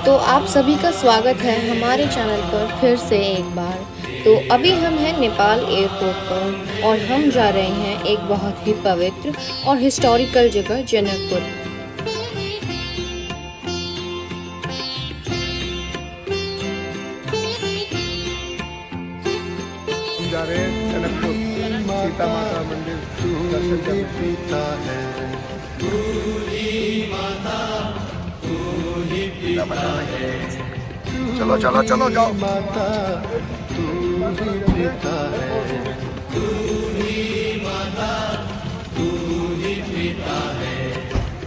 तो आप सभी का स्वागत है हमारे चैनल पर फिर से एक बार। तो अभी हम हैं नेपाल एयरपोर्ट पर और हम जा रहे हैं एक बहुत ही पवित्र और हिस्टोरिकल जगह जनकपुर। जा रहे हैं जनकपुर सीता माता मंदिर दर्शन करने। चलो चलो चलो जाओ। माता तू ही पिता है, तू ही माता तू ही पिता है,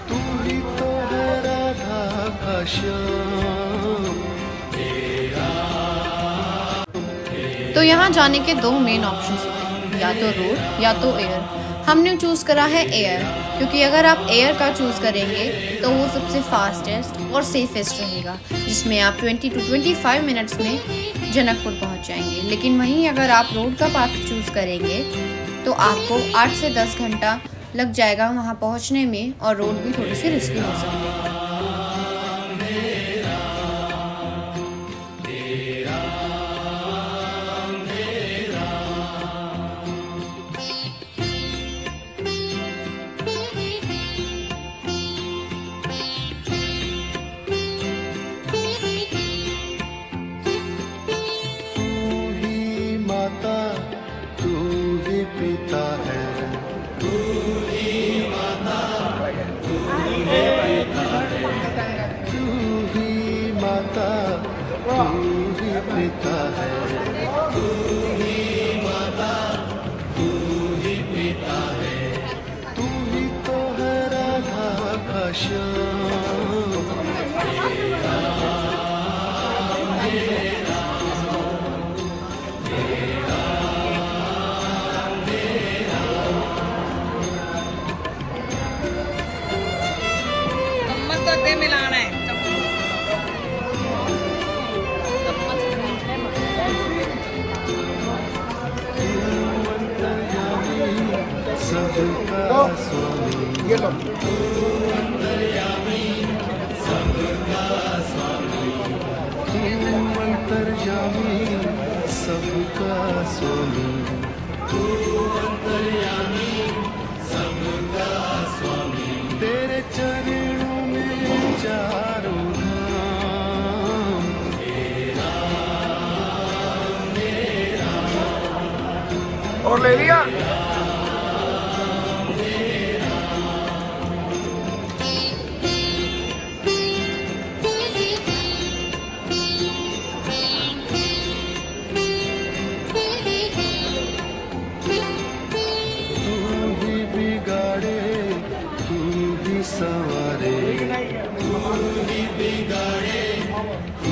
तू ही तो है राधा का श्याम। तो यहाँ जाने के दो मेन ऑप्शंस होते हैं, या तो रोड या तो एयर। हमने चूज़ करा है एयर, क्योंकि अगर आप एयर का चूज़ करेंगे तो वो सबसे फास्टेस्ट और सेफेस्ट रहेगा, जिसमें आप 20 to 25 मिनट्स में जनकपुर पहुँच जाएंगे। लेकिन वहीं अगर आप रोड का पाथ चूज़ करेंगे तो आपको 8 से 10 घंटा लग जाएगा वहाँ पहुँचने में, और रोड भी थोड़ी सी रिस्की हो सकती है। पिता है, तू ही माता तू ही पिता है, तू ही तो है राधा का श्याम। मिलाना है सबका स्वामी, ये लो। सबका स्वामी, तू अंतर्यामी सबका स्वामी, तू अंतर्यामी सबका स्वामी, तेरे चरणों में चारों धाम। और ले लिया। सवारे तू ही बिगाड़े तू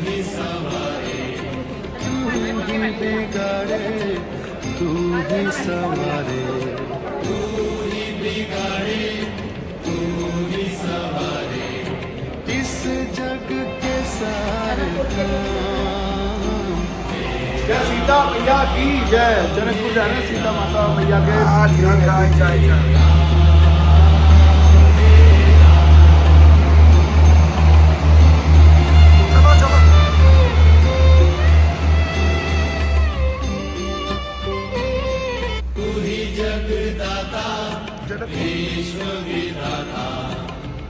ही सवारे, तू ही बिगाड़े तू ही सवारे, तू ही बिगाड़े तू ही सवारे, इस जग के सारे काम। जय सीता मैया की जय। जनकपुर जाना सीता माता मैया के जय। विश्व विधाता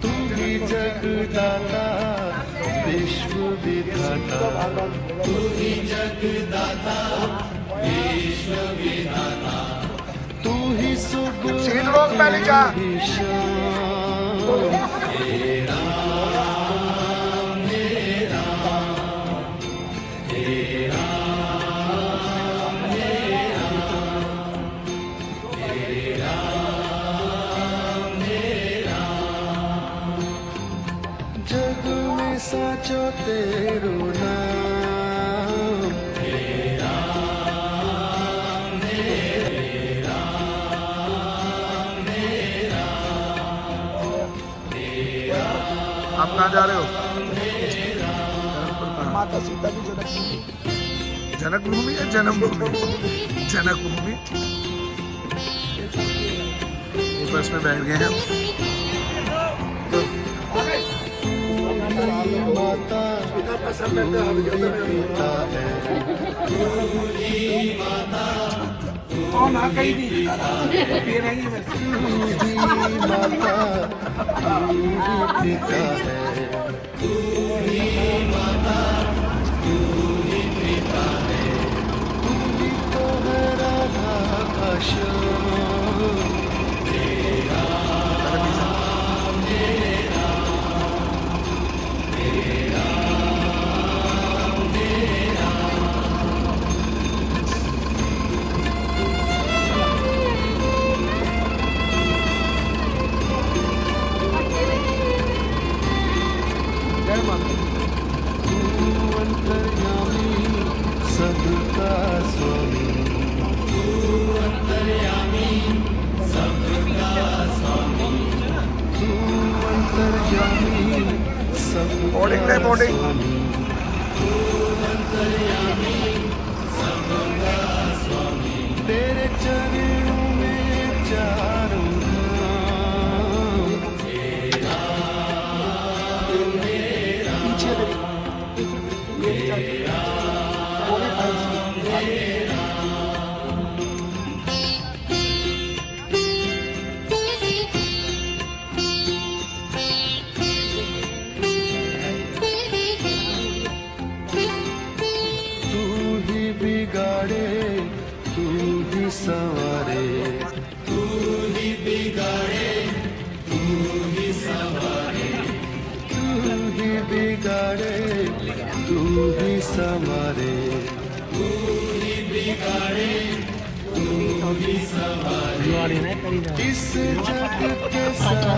तू ही जगदाता, विश्व विधाता तू ही जगदाता, विश्व विधाता तू ही सुबह ही शाम। हे राम हे राम हे राम हे राम हे राम। जग में साचो तेरो नाम। हे राम हे राम हे राम हे राम। आप कहाँ जा रहे हो? माता सीता की जनकभूमि। जनकभूमि या जन्मभूमि? जनकभूमि। बस में बैठ गए हैं हम। माता तू ही पिता है कौन आ गई थी ये नहीं है तू ही माता तू ही पिता है तू ही तो है राधा का श्याम तू अंतर्यामी सबका स्वामी तू अंतर्यामी सबका स्वामी तेरे चरणों में चारों धाम तू ही बिगाड़े तू ही संवारे तू ही बिगाड़े तू ही संवारे तू ही बिगाड़े तू ही संवारे तू ही बिगाड़े तू ही संवारे इस जग के सारे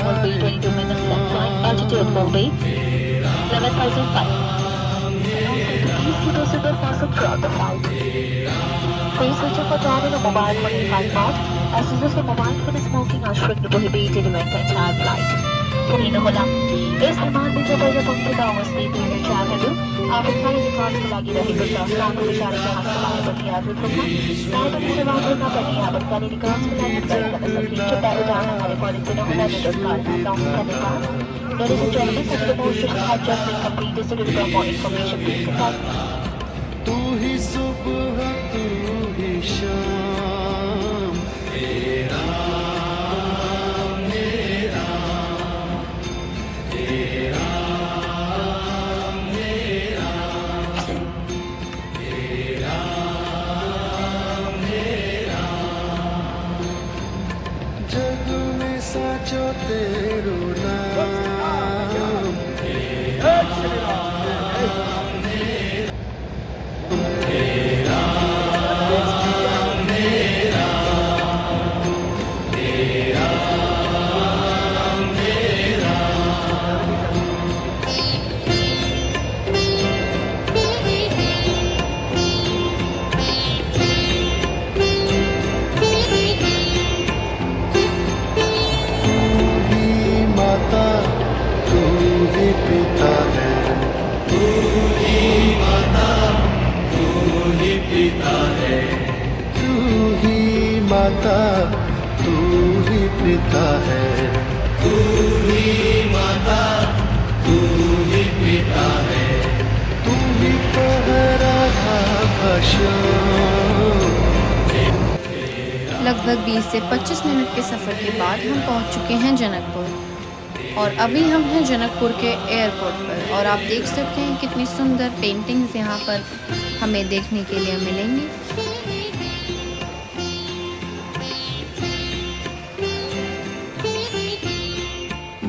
Altitude Mumbai, 11,005. Please fasten throughout the flight. Please switch off or turn on a mobile phone in flight mode, as users of mobile phone smoking are strictly prohibited during the entire flight. Purina Hola. इस विमान में जब यह पंखे का अवस्थित है चार है आप इतना ही विकास को लगी रही तो शास्त्रों को विचार के हाथ समाने पर याद रखना मैं तो पूरे बात करना पड़ी आप का विकास को लगी कर सकें जो पहले जाना हमारे कॉलेज में होना है तो कार्य डाउन करने का Ladies and gentlemen, such demonstration had just been completed, so to more information, please contact. तू ही सुबह तू ही शाम तेरा मेरा तेरा मेरा तेरा मेरा जग में साचो तेरो नाम माता तू ही पिता है तू ही माता तू ही पिता है तू ही माता तू ही पिता है तू ही माता तू ही पिता है तू ही तो है राधा का श्याम लगभग 20 से 25 मिनट के सफ़र के बाद हम पहुंच चुके हैं जनकपुर और अभी हम हैं जनकपुर के एयरपोर्ट पर और आप देख सकते हैं कितनी सुंदर पेंटिंग्स यहाँ पर हमें देखने के लिए मिलेंगी।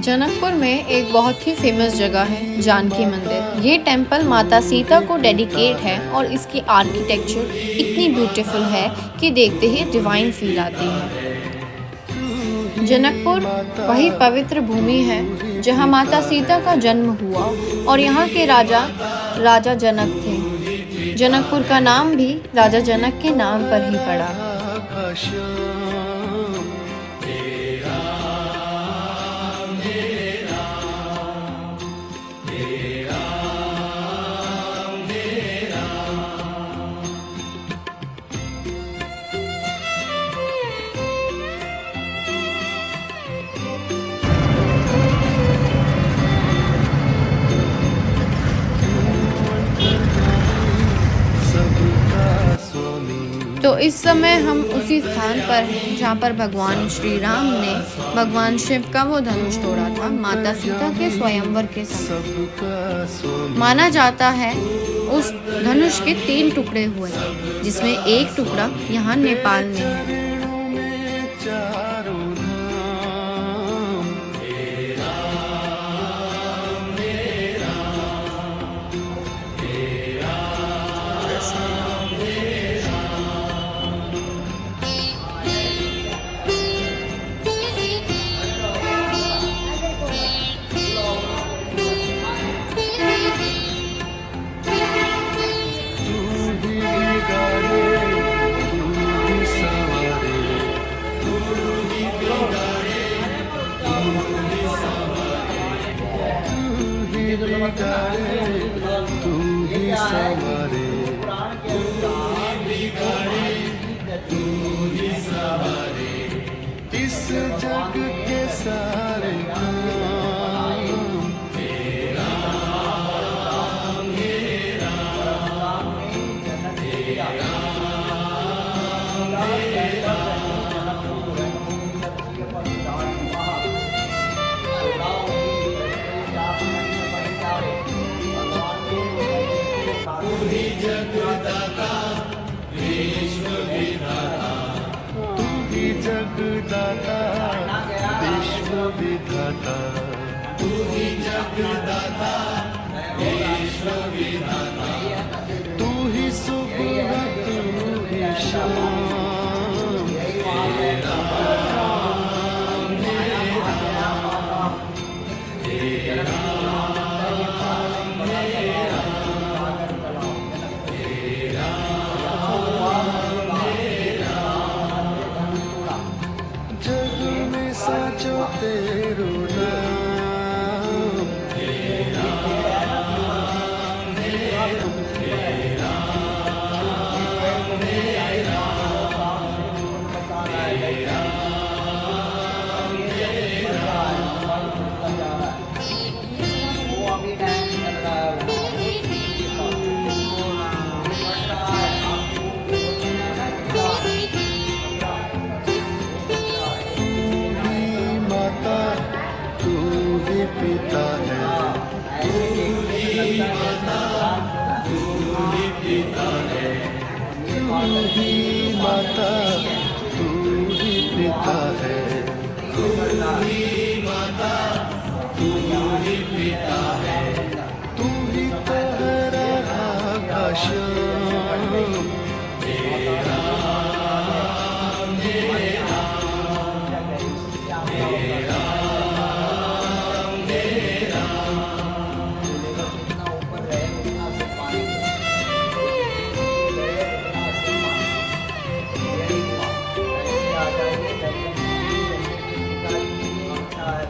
जनकपुर में एक बहुत ही फेमस जगह है जानकी मंदिर। ये टेम्पल माता सीता को डेडिकेट है और इसकी आर्किटेक्चर इतनी ब्यूटीफुल है कि देखते ही डिवाइन फील आती है। जनकपुर वही पवित्र भूमि है जहाँ माता सीता का जन्म हुआ और यहाँ के राजा जनक थे। जनकपुर का नाम भी राजा जनक के नाम पर ही पड़ा। तो इस समय हम उसी स्थान पर हैं जहाँ पर भगवान श्री राम ने भगवान शिव का वो धनुष तोड़ा था माता सीता के स्वयंवर के समय। सबका स्वामी माना जाता है उस धनुष के 3 टुकड़े हुए, जिसमें एक टुकड़ा यहाँ नेपाल में है। चरणों में चारों धाम तू ही बिगाड़े तू ही संवारे तू ही बिगाड़े तू ही संवारे इस जग के सारे काम तू ही जगदाता विश्व विधाता तू ही जगदाता विश्व विधाता तू ही सुबह तू ही शाम जग में साचो तेरो नाम तू ही माता तू ही पिता है तू ही माता तू ही पिता है तू ही तहरा आकाश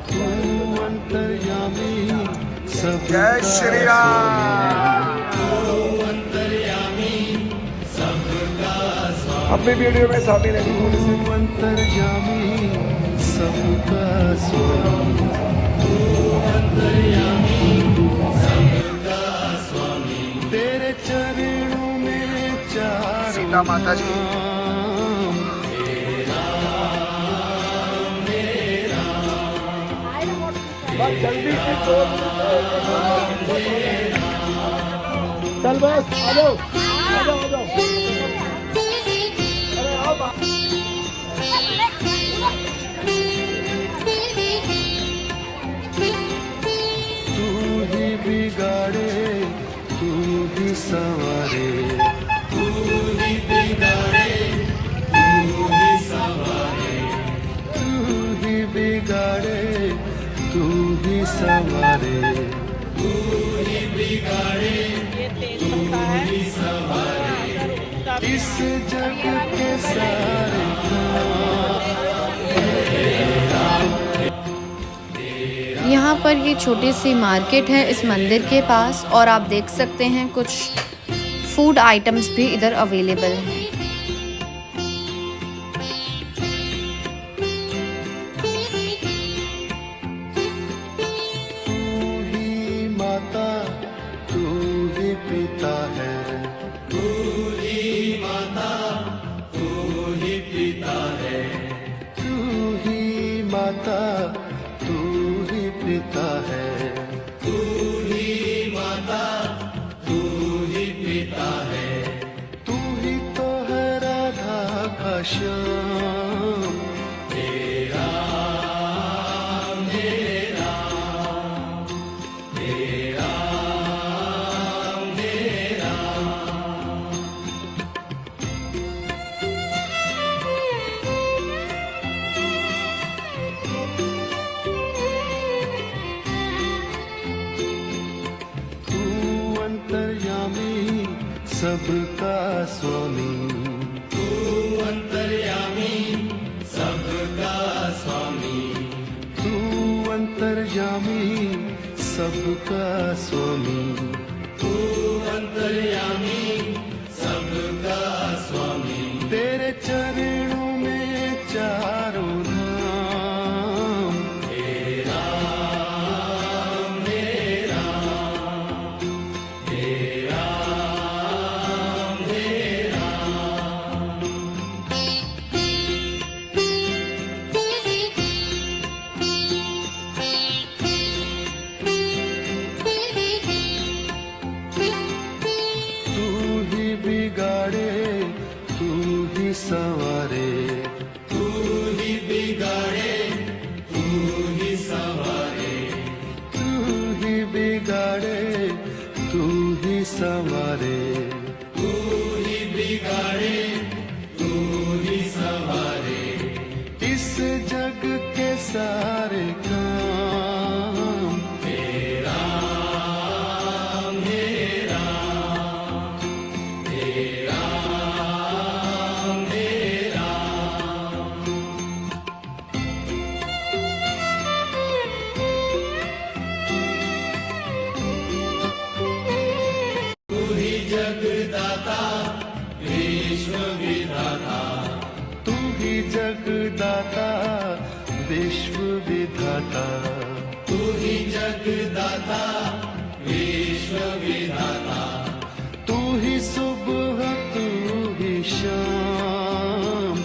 तू अंतर्यामी सब जय श्री राम। अपनी वीडियो में सामने लगी थोड़ी सी तू अंतर्यामी सबका स्वामी तेरे चरणों में चारों सीता माता जी। धाम। बस जल्दी से चल बस आ जाओ आ जाओ आ जाओ। अरे आओ बा- तू ही बिगाड़े तू ही संवारे तू ही बिगाड़े तू ही संवारे तू ही बिगाड़े तू ही संवारे तू ही बिगाड़े तू ही संवारे इस जग के सारे यहाँ पर ये छोटी सी मार्केट है इस मंदिर के पास, और आप देख सकते हैं कुछ फूड आइटम्स भी इधर अवेलेबल हैं। तू ही माता तू ही पिता है तू ही माता तू अंतर्यामी सबका स्वामी, तू अंतर्यामी सबका स्वामी, तू अंतर्यामी सबका स्वामी, तू अंतर्यामी सबका स्वामी। तेरे चरणों में चारों धाम, तेरा मेरा तेरा मेरा। तू ही बिगाड़े तू ही संवारे, तू ही बिगाड़े तू ही संवारे, तू ही बिगाड़े तू ही संवारे, तू ही बिगाड़े तू ही संवारे। इस जग के सारे काम तेरा मेरा तेरा मेरा। तू ही जगदाता विश्व विधाता, तू ही जगदाता विश्व विधाता, तू ही जगदाता विश्व विधाता। तू ही सुबह तू ही शाम,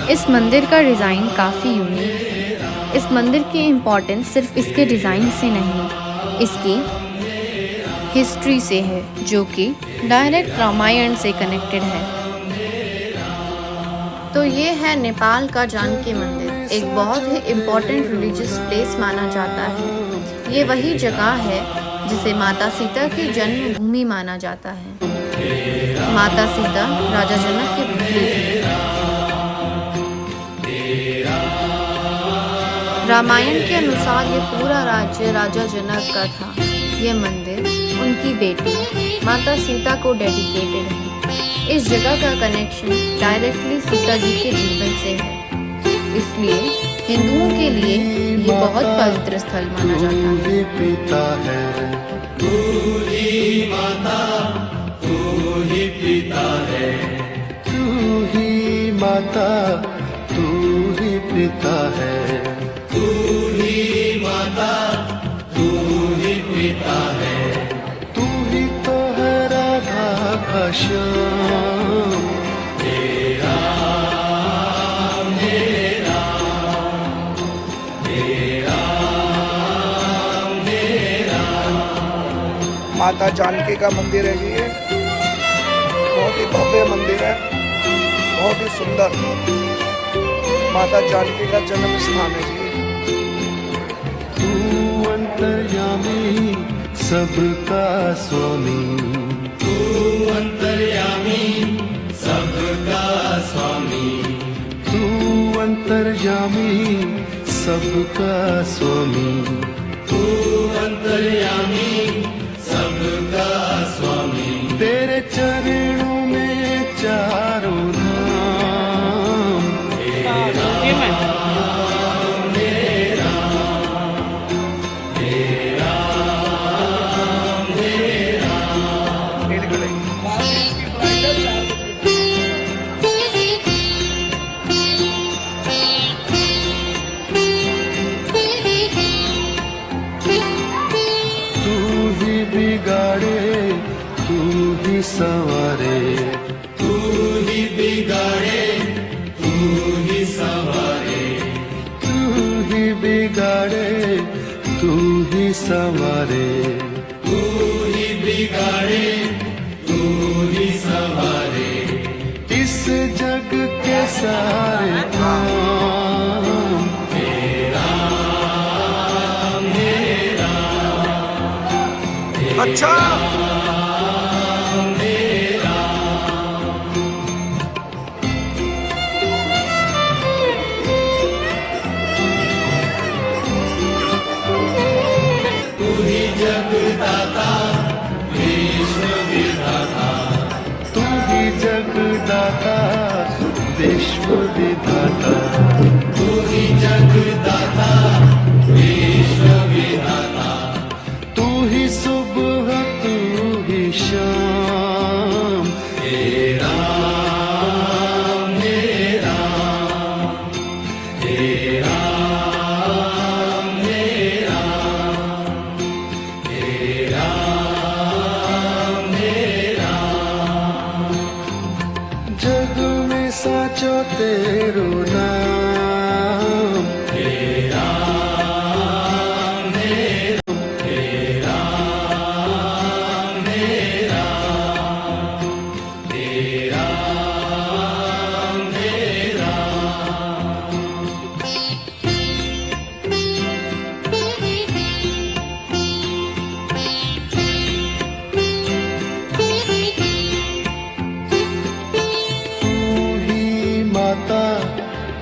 इस मंदिर का डिज़ाइन काफ़ी यूनिक है। इस मंदिर की इम्पोर्टेंस सिर्फ इसके डिज़ाइन से नहीं, इसकी हिस्ट्री से है, जो कि डायरेक्ट रामायण से कनेक्टेड है। तो ये है नेपाल का जानकी मंदिर, एक बहुत ही इम्पोर्टेंट रिलीजियस प्लेस माना जाता है। ये वही जगह है जिसे माता सीता की जन्मभूमि माना जाता है। माता सीता राजा जनक की पुत्री थी। रामायण के अनुसार ये पूरा राज्य राजा जनक का था। ये मंदिर उनकी बेटी माता सीता को डेडिकेटेड है। इस जगह का कनेक्शन डायरेक्टली सीता जी के जीवन से है, इसलिए हिंदुओं के लिए ये बहुत पवित्र स्थल माना जाता है। तू ही पिता है, तू ही माता, तू ही पिता है, तू ही माता, तू ही पिता है, तू ही माता, तू ही पिता है। तू ही तो है राधा का श्याम, तेरा मेरा तेरा मेरा। माता जानकी का मंदिर है जी, ये बहुत ही भव्य मंदिर है, बहुत ही सुंदर। माता जानकी का जन्म स्थान है जी। तू अंतर्यामी सबका स्वामी, तू अंतर्यामी सबका स्वामी, तू अंतर्यामी सबका स्वामी, तू अंतर्यामी सबका स्वामी। तेरे चरणों में चारों धाम, तेरा मेरा तेरा मेरा। तू ही बिगाड़े तू ही संवारे, तू ही बिगाड़े तू ही संवारे, तू ही बिगाड़े तू ही संवारे, तू ही बिगाड़े तू ही संवारे। इस जग के सारे काम तेरा मेरा अच्छा तू ही जगदाता विश्व विधाता तू ही सुबह तू ही शाम जग में साचो तेरो नाम तू ही माता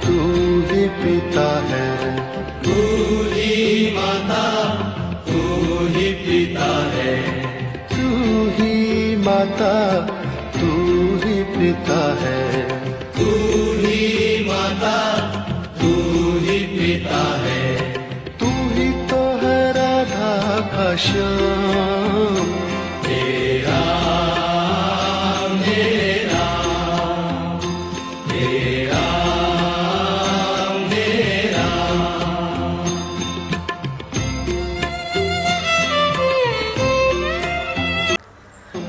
तू ही पिता है तू ही माता तू ही पिता है तू ही माता तू ही पिता है तू ही माता तू ही पिता है तू ही तो है राधा का श्याम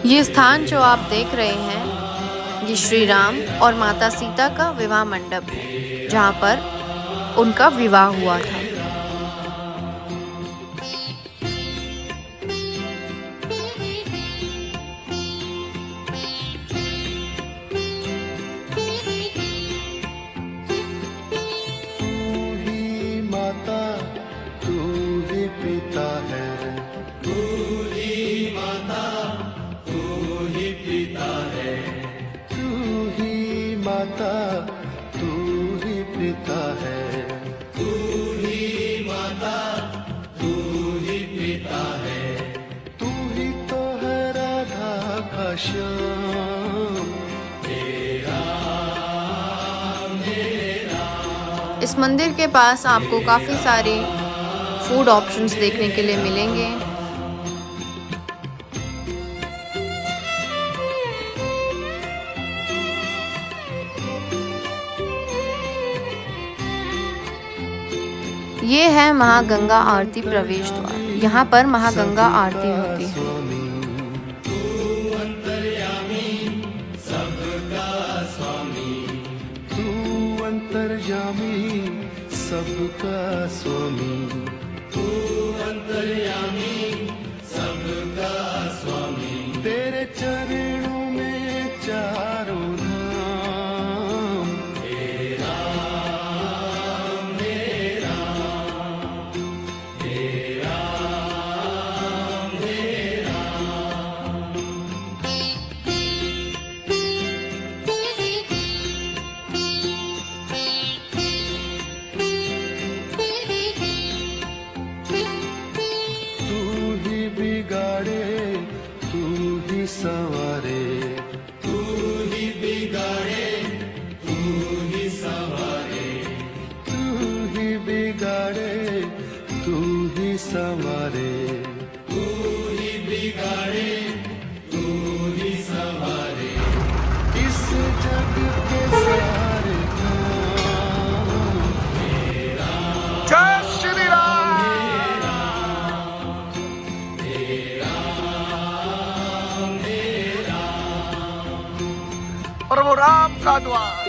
ये स्थान जो आप देख रहे हैं ये श्री राम और माता सीता का विवाह मंडप है जहाँ पर उनका विवाह हुआ था। तू ही माता तू ही पिता है तू ही माता तू ही पिता है तू ही माता तू ही पिता है तू ही माता तू ही पिता है तू ही तो है राधा का श्याम इस मंदिर के पास आपको काफ़ी सारे फूड ऑप्शंस देखने के लिए मिलेंगे। ये है महागंगा आरती प्रवेश द्वार। यहाँ पर महागंगा आरती होती है। तू अंतर्यामी सबका स्वामी तू अंतर्यामी सबका स्वामी तेरे चरणों में चारों धाम तू ही बिगाड़े तू ही संवारे तू ही बिगाड़े तू ही संवारे तू ही बिगाड़े तू ही संवारे तू ही बिगाड़े तू ही संवारे इस जग के सारे काम जय श्री राम। प्रभु राम का द्वार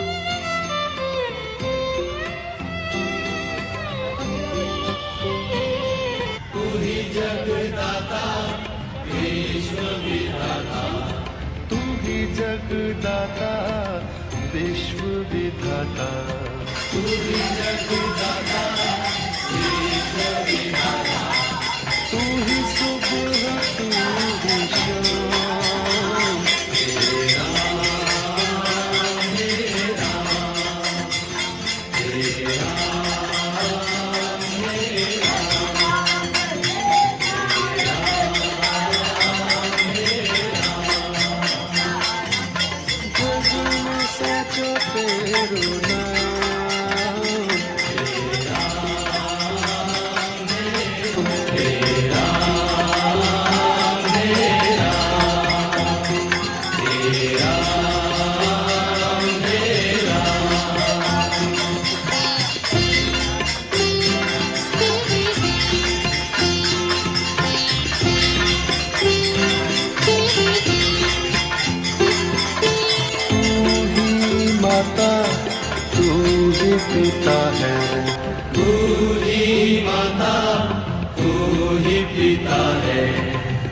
तू ही जगदाता विश्व विधाता तू ही जगदाता विश्व विधाता तू ही सुबह तू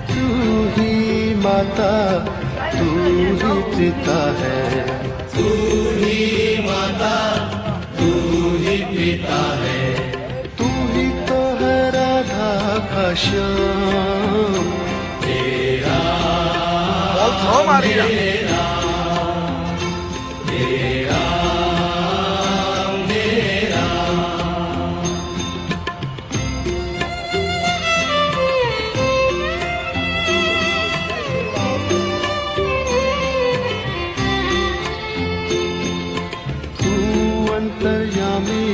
तू ही माता तू ही पिता है तू ही माता तू ही पिता है तू ही तो है राधा का श्याम बॉल थ्रो मारी ना। तू अंतर्यामी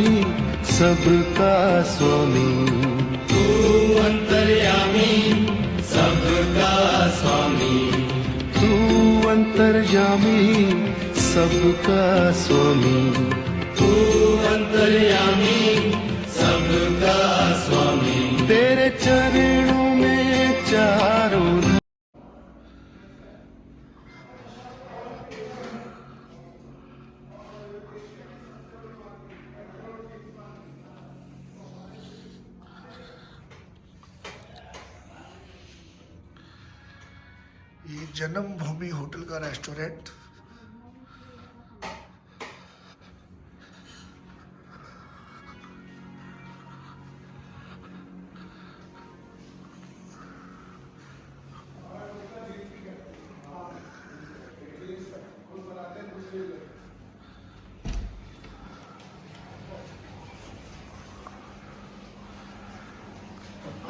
सबका स्वामी तू अंतर्यामी सबका स्वामी तू अंतर्यामी सबका स्वामी तू अंतर्यामी सबका स्वामी तेरे चरणों में चारों ये जन्मभूमि होटल का रेस्टोरेंट।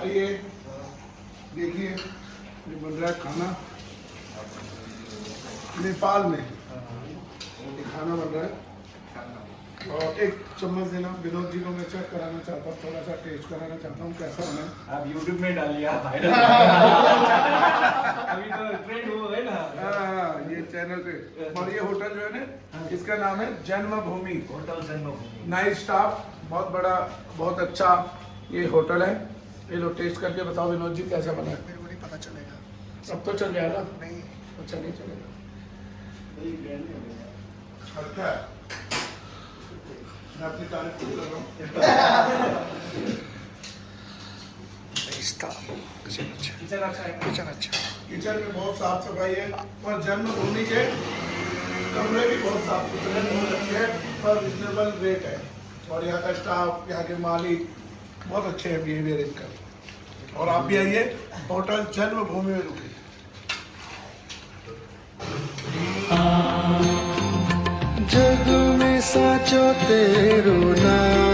आइए देखिए, ये बन रहा है खाना नेपाल में। ये खाना बन रहा है और एक चम्मच देना। विनोद जी को मैं चेक कराना चाहता हूँ, थोड़ा सा टेस्ट कराना चाहता हूँ कैसा बना है। आप YouTube में डालिए, आप वायरल अभी तो ट्रेंड हो गए ना। हाँ, ये चैनल पे। और ये होटल जो है ना, इसका नाम है जन्मभूमि होटल जन्मभूमि। नाइस स्टाफ, बहुत बड़ा, बहुत अच्छा ये होटल है। ये लो टेस्ट करके बताओ विनोद जी कैसा बना है। मेरे को नहीं पता चलेगा। सब तो चल जाएगा। नहीं अच्छा नहीं चलेगा। अच्छा है, मैं अपनी तारीफ खुद कर रहा हूँ। किचन अच्छा है। किचन अच्छा किचन में बहुत साफ सफाई है और जन्मभूमि के कमरे भी बहुत साफ सुथरे, बहुत अच्छे हैं और रिजनेबल रेट है। और यहाँ का स्टाफ, यहाँ के मालिक बहुत अच्छे हैं, बिहेवियर इनका। और आप भी आइए, होटल जन्मभूमि में रुकिए। जग में साचो तेरो नाम